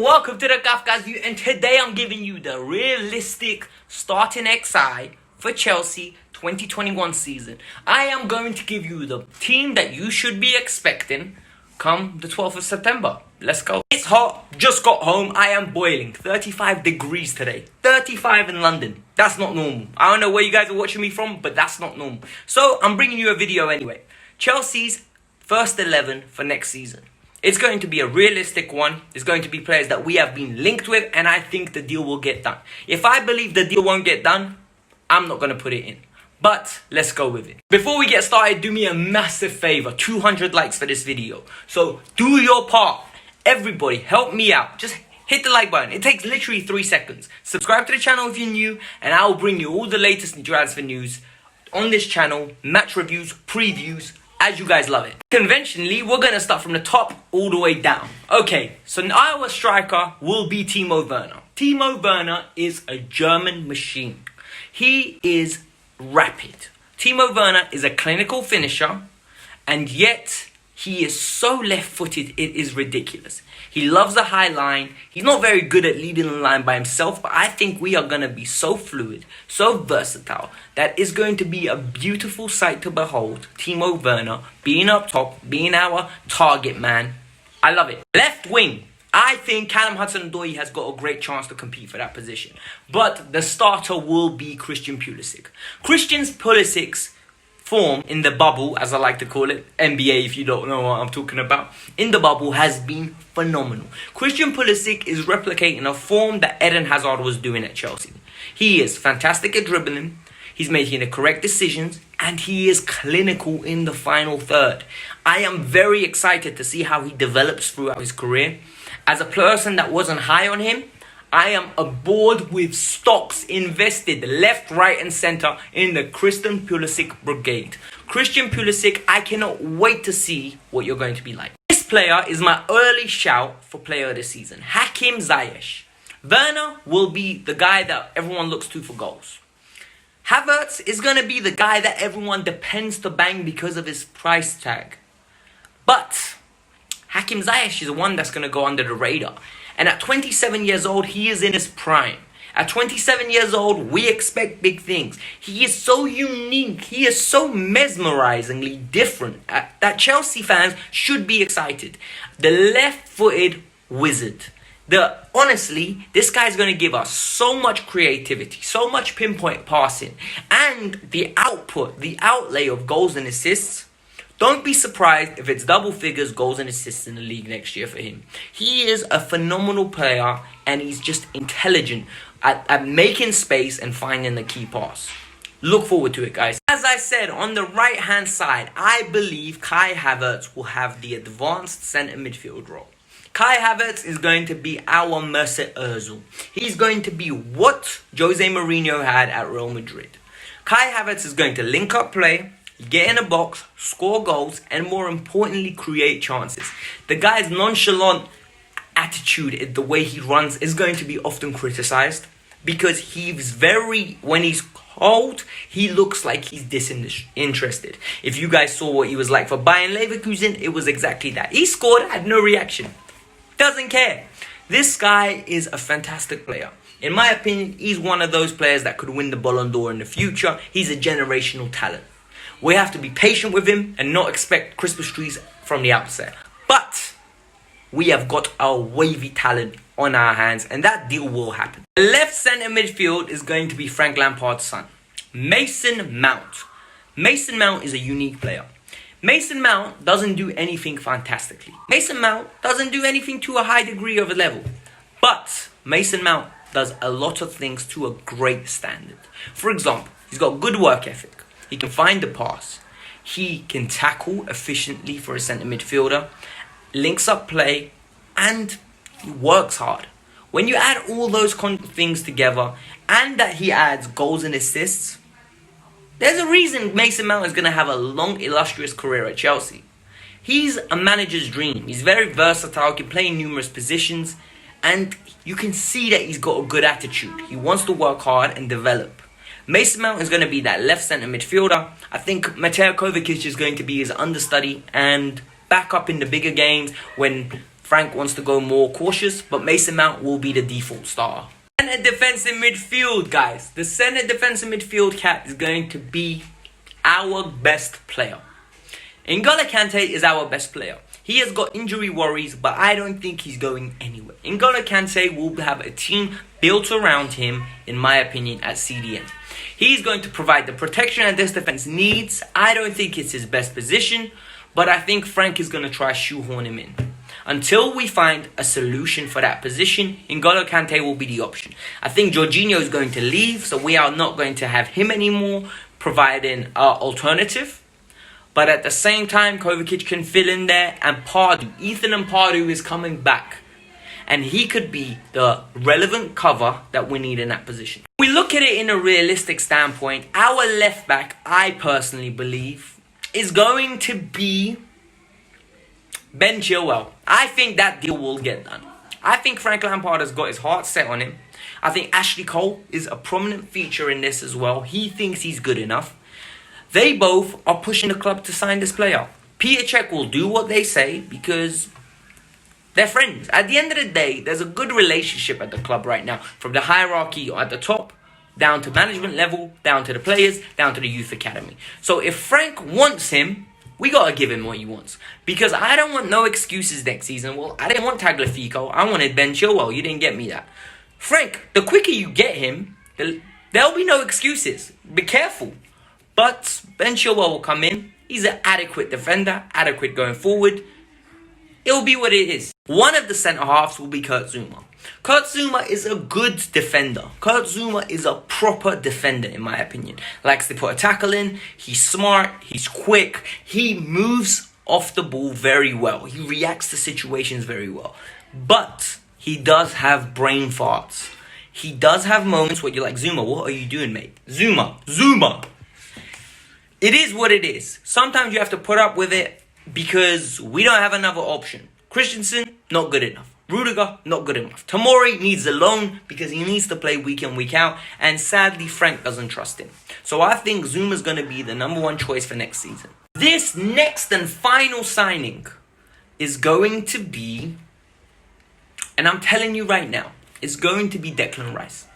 welcome to the Kavkas view, and today I'm giving you the realistic starting XI for Chelsea 2021 season. I am going to give you the team that you should be expecting come the 12th of September. Let's go. It's hot, just got home, I am boiling. 35 degrees today. 35 in London. That's not normal. I don't know where you guys are watching me from, but that's not normal. So I'm bringing you a video anyway. Chelsea's first 11 for next season. It's going to be a realistic one. It's going to be players that we have been linked with, and I think the deal will get done. If I believe the deal won't get done, I'm not going to put it in. But let's go with it. Before we get started, do me a massive favor. 200 likes for this video. So do your part. Everybody, help me out. Just hit the like button. It takes literally 3 seconds. Subscribe to the channel if you're new, and I will bring you all the latest transfer news on this channel, match reviews, previews, as you guys love it. Conventionally, we're going to start from the top all the way down. Okay, so our striker will be Timo Werner. Timo Werner is a German machine. He is rapid. Timo Werner is a clinical finisher, and yet he is so left-footed, it is ridiculous. He loves a high line. He's not very good at leading the line by himself, but I think we are going to be so fluid, so versatile, that is going to be a beautiful sight to behold. Timo Werner being up top, being our target man. I love it. Left wing. I think Callum Hudson-Odoi has got a great chance to compete for that position. But the starter will be Christian Pulisic. Christian Pulisic's form in the bubble, as I like to call it, NBA if you don't know what I'm talking about, in the bubble has been phenomenal. Christian Pulisic is replicating a form that Eden Hazard was doing at Chelsea. He is fantastic at dribbling, he's making the correct decisions, and he is clinical in the final third. I am very excited to see how he develops throughout his career. As a person that wasn't high on him, I am aboard with stocks invested left, right and centre in the Christian Pulisic brigade. Christian Pulisic, I cannot wait to see what you're going to be like. This player is my early shout for player of the season. Hakim Ziyech. Werner will be the guy that everyone looks to for goals. Havertz is going to be the guy that everyone depends to bang because of his price tag. But Hakim Ziyech is the one that's going to go under the radar. And at 27 years old, he is in his prime. At 27 years old, we expect big things. He is so unique. He is so mesmerizingly different that Chelsea fans should be excited. The left-footed wizard. Honestly, this guy is going to give us so much creativity, so much pinpoint passing, and the output, the outlay of goals and assists. Don't be surprised if it's double figures goals and assists in the league next year for him. He is a phenomenal player, and he's just intelligent at making space and finding the key pass. Look forward to it, guys. As I said, on the right-hand side, I believe Kai Havertz will have the advanced centre midfield role. Kai Havertz is going to be our Mesut Ozil. He's going to be what Jose Mourinho had at Real Madrid. Kai Havertz is going to link up play, get in a box, score goals, and more importantly, create chances. The guy's nonchalant attitude, the way he runs, is going to be often criticized because when he's cold, he looks like he's disinterested. If you guys saw what he was like for Bayern Leverkusen, it was exactly that. He scored, had no reaction. Doesn't care. This guy is a fantastic player. In my opinion, he's one of those players that could win the Ballon d'Or in the future. He's a generational talent. We have to be patient with him and not expect Christmas trees from the outset. But we have got our wavy talent on our hands, and that deal will happen. The left centre midfield is going to be Frank Lampard's son, Mason Mount. Mason Mount is a unique player. Mason Mount doesn't do anything fantastically. Mason Mount doesn't do anything to a high degree of a level. But Mason Mount does a lot of things to a great standard. For example, he's got good work ethic. He can find the pass. He can tackle efficiently for a centre midfielder, links up play, and he works hard. When you add all those things together, and that he adds goals and assists, there's a reason Mason Mount is going to have a long, illustrious career at Chelsea. He's a manager's dream. He's very versatile, can play in numerous positions, and you can see that he's got a good attitude. He wants to work hard and develop. Mason Mount is going to be that left centre midfielder. I think Mateo Kovacic is going to be his understudy and back up in the bigger games when Frank wants to go more cautious, but Mason Mount will be the default starter. Centre defensive midfield, guys. The centre defensive midfield cat is going to be our best player. N'Golo Kante is our best player. He has got injury worries, but I don't think he's going anywhere. N'Golo Kante will have a team built around him, in my opinion, at CDM. He's going to provide the protection that this defense needs. I don't think it's his best position, but I think Frank is going to try shoehorn him in. Until we find a solution for that position, N'Golo Kante will be the option. I think Jorginho is going to leave, so we are not going to have him anymore, providing an alternative. But at the same time, Kovacic can fill in there, and Ethan and Pardew is coming back. And he could be the relevant cover that we need in that position. If we look at it in a realistic standpoint, our left back, I personally believe, is going to be Ben Chilwell. I think that deal will get done. I think Frank Lampard has got his heart set on him. I think Ashley Cole is a prominent feature in this as well. He thinks he's good enough. They both are pushing the club to sign this player. Peter Cech will do what they say because they're friends. At the end of the day, there's a good relationship at the club right now. From the hierarchy at the top, down to management level, down to the players, down to the youth academy. So if Frank wants him, we got to give him what he wants. Because I don't want no excuses next season. Well, I didn't want Tagliafico. I wanted Ben Chilwell. You didn't get me that. Frank, the quicker you get him, there'll be no excuses. Be careful. But Ben Chilwell will come in. He's an adequate defender, adequate going forward. It'll be what it is. One of the centre-halves will be Kurt Zouma. Kurt Zouma is a good defender. Kurt Zouma is a proper defender, in my opinion. Likes to put a tackle in. He's smart. He's quick. He moves off the ball very well. He reacts to situations very well. But he does have brain farts. He does have moments where you're like, Zouma, what are you doing, mate? Zouma. It is what it is. Sometimes you have to put up with it because we don't have another option. Christensen, not good enough. Rudiger, not good enough. Tomori needs a loan because he needs to play week in, week out. And sadly, Frank doesn't trust him. So I think Zuma's going to be the number one choice for next season. This next and final signing is going to be, and I'm telling you right now, it's going to be Declan Rice.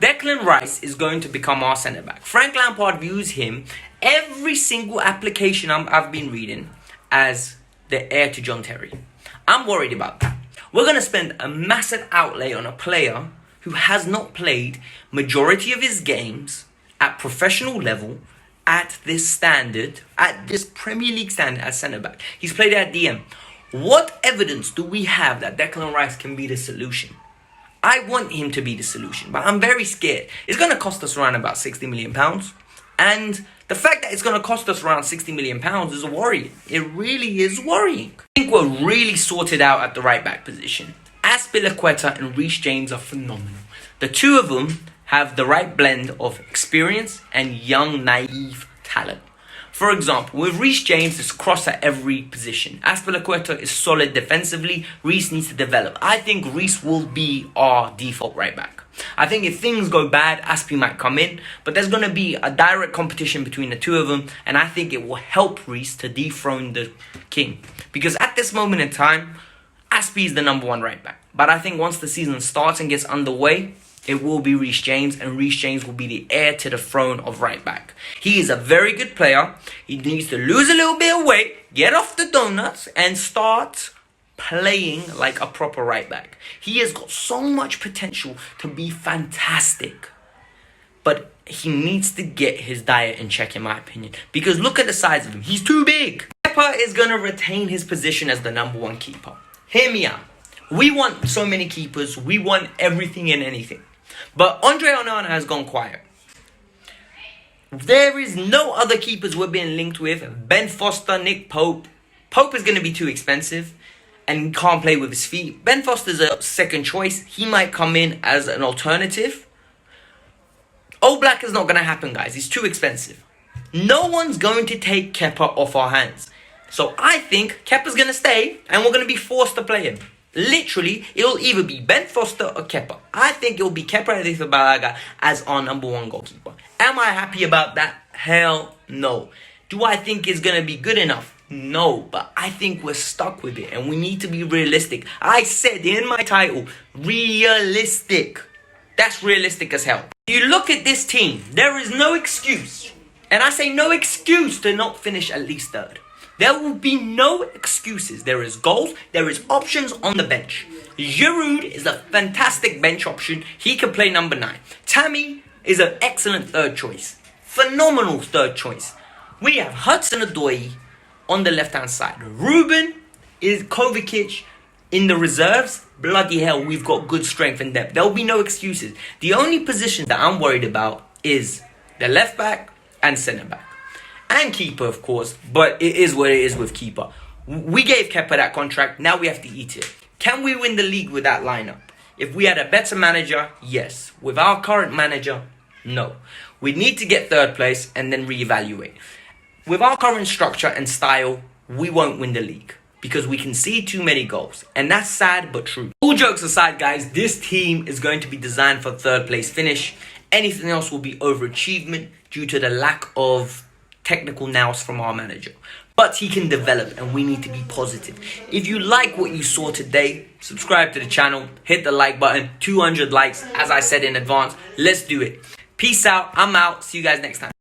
Declan Rice is going to become our centre-back. Frank Lampard views him, every single application I've been reading, as the heir to John Terry. I'm worried about that. We're going to spend a massive outlay on a player who has not played majority of his games at professional level at this standard, at this Premier League standard as centre-back. He's played at DM. What evidence do we have that Declan Rice can be the solution? I want him to be the solution, but I'm very scared. It's going to cost us around about £60 million. And the fact that it's going to cost us around £60 million is worrying. It really is worrying. I think we're really sorted out at the right back position. Azpilicueta and Reece James are phenomenal. The two of them have the right blend of experience and young, naive talent. For example, with Reece James, it's cross at every position. Azpilicueta is solid defensively. Reece needs to develop. I think Reece will be our default right back. I think if things go bad, Aspi might come in. But there's going to be a direct competition between the two of them. And I think it will help Reece to dethrone the king. Because at this moment in time, Aspi is the number one right back. But I think once the season starts and gets underway, it will be Reece James, and Reece James will be the heir to the throne of right back. He is a very good player. He needs to lose a little bit of weight, get off the donuts, and start playing like a proper right back. He has got so much potential to be fantastic. But he needs to get his diet in check, in my opinion. Because look at the size of him. He's too big. Kepa is going to retain his position as the number one keeper. Hear me out. We want so many keepers. We want everything and anything. But Andre Onana has gone quiet. There is no other keepers we're being linked with. Ben Foster, Nick Pope. Pope is going to be too expensive and can't play with his feet. Ben Foster's a second choice. He might come in as an alternative. Black is not going to happen, guys. He's too expensive. No one's going to take Kepa off our hands. So I think Kepa's going to stay and we're going to be forced to play him. Literally, it'll either be Ben Foster or Kepa. I think it'll be Kepa Arrizabalaga as our number one goalkeeper. Am I happy about that? Hell no. Do I think it's going to be good enough? No, but I think we're stuck with it and we need to be realistic. I said in my title, realistic. That's realistic as hell. You look at this team, there is no excuse. And I say no excuse to not finish at least third. There will be no excuses. There is goals, there is options on the bench. Giroud is a fantastic bench option. He can play number 9. Tammy is an excellent third choice. Phenomenal third choice. We have Hudson Odoi on the left-hand side. Ruben is Kovacic in the reserves. Bloody hell, we've got good strength and depth. There will be no excuses. The only position that I'm worried about is the left back and centre back. And keeper, of course, but it is what it is with keeper. We gave Kepa that contract, now we have to eat it. Can we win the league with that lineup? If we had a better manager, yes. With our current manager, no. We need to get third place and then reevaluate. With our current structure and style, we won't win the league because we concede too many goals. And that's sad but true. All jokes aside, guys, this team is going to be designed for third place finish. Anything else will be overachievement due to the lack of technical nous from our manager. But he can develop and we need to be positive. If you like what you saw today, subscribe to the channel, hit the like button, 200 likes, as I said in advance. Let's do it. Peace out. I'm out. See you guys next time.